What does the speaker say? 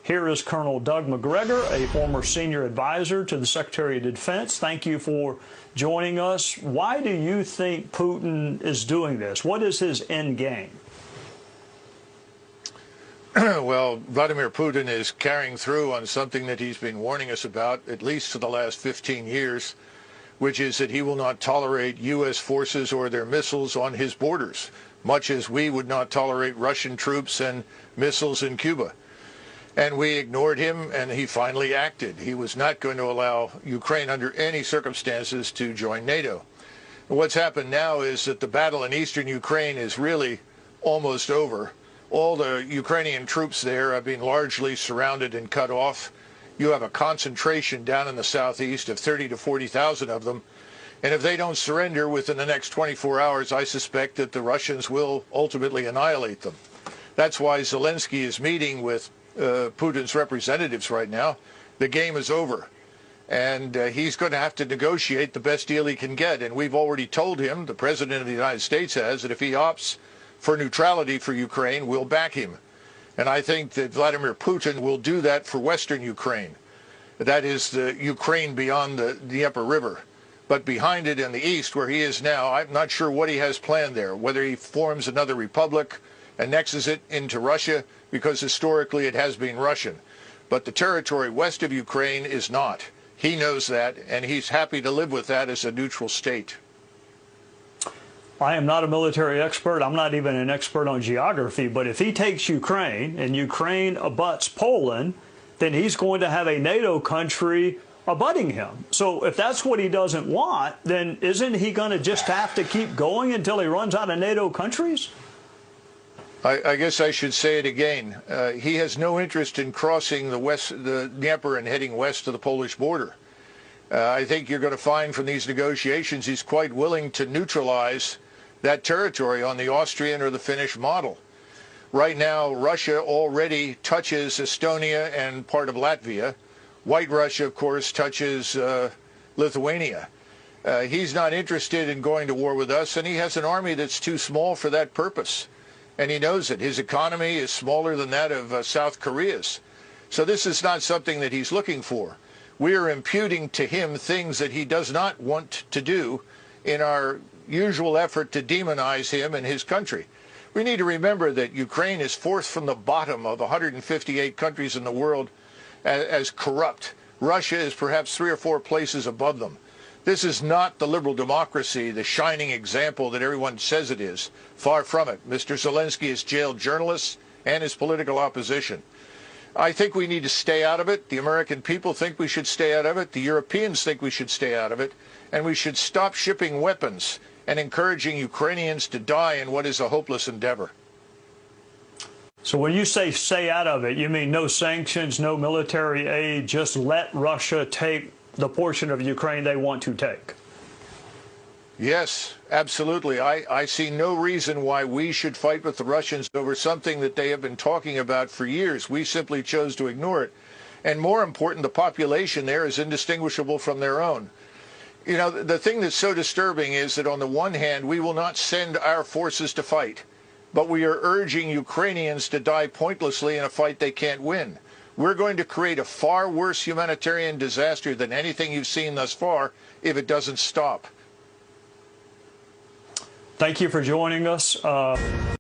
Here is Colonel Doug Mc Gregor, a former senior advisor to the Secretary of Defense. Thank you for joining us. Why do you think Putin is doing this? What is his end game? Well, Vladimir Putin is carrying through on something that he's been warning us about, at least for the last 15 years, which is that he will not tolerate U.S. forces or their missiles on his borders, much as we would not tolerate Russian troops and missiles in Cuba. And we ignored him, and he finally acted. He was not going to allow Ukraine under any circumstances to join NATO. What's happened now is that the battle in eastern Ukraine is really almost over. All the Ukrainian troops there have been largely surrounded and cut off. You have a concentration down in the southeast of 30 to 40,000 of them. And if they don't surrender within the next 24 hours, I suspect that the Russians will ultimately annihilate them. That's why Zelensky is meeting with Putin's representatives right now. The game is over. And he's going to have to negotiate the best deal he can get. And we've already told him, the President of the United States has, that if he opts for neutrality for Ukraine, we'll back him. And I think that Vladimir Putin will do that for Western Ukraine. That is the Ukraine beyond the Dnieper River. But behind it in the east, where he is now, I'm not sure what he has planned there, whether he forms another republic, annexes it into Russia, because historically it has been Russian. But the territory west of Ukraine is not. He knows that, and he's happy to live with that as a neutral state. I am not a military expert. I'm not even an expert on geography. But if he takes Ukraine and Ukraine abuts Poland, then he's going to have a NATO country abutting him. So if that's what he doesn't want, then isn't he going to just have to keep going until he runs out of NATO countries? I guess I should say it again. He has no interest in crossing the Dnieper and heading west to the Polish border. I think you're going to find from these negotiations he's quite willing to neutralize that territory on the Austrian or the Finnish model. Right now, Russia already touches Estonia and part of Latvia. White Russia, of course, touches Lithuania. He's not interested in going to war with us, and he has an army that's too small for that purpose. And he knows it. His economy is smaller than that of South Korea's. So this is not something that he's looking for. We are imputing to him things that he does not want to do in our usual effort to demonize him and his country. We need to remember that Ukraine is fourth from the bottom of 158 countries in the world as corrupt. Russia is perhaps 3 or 4 places above them. This is not the liberal democracy, the shining example that everyone says it is. Far from it. Mr. Zelensky has jailed journalists and his political opposition. I think we need to stay out of it. The American people think we should stay out of it. The Europeans think we should stay out of it. And we should stop shipping weapons and encouraging Ukrainians to die in what is a hopeless endeavor. So when you say stay out of it, you mean no sanctions, no military aid, just let Russia take the portion of Ukraine they want to take? Yes, absolutely. I see no reason why we should fight with the Russians over something that they have been talking about for years. We simply chose to ignore it. And more important, the population there is indistinguishable from their own. You know, the thing that's so disturbing is that on the one hand, we will not send our forces to fight, but we are urging Ukrainians to die pointlessly in a fight they can't win. We're going to create a far worse humanitarian disaster than anything you've seen thus far if it doesn't stop. Thank you for joining us.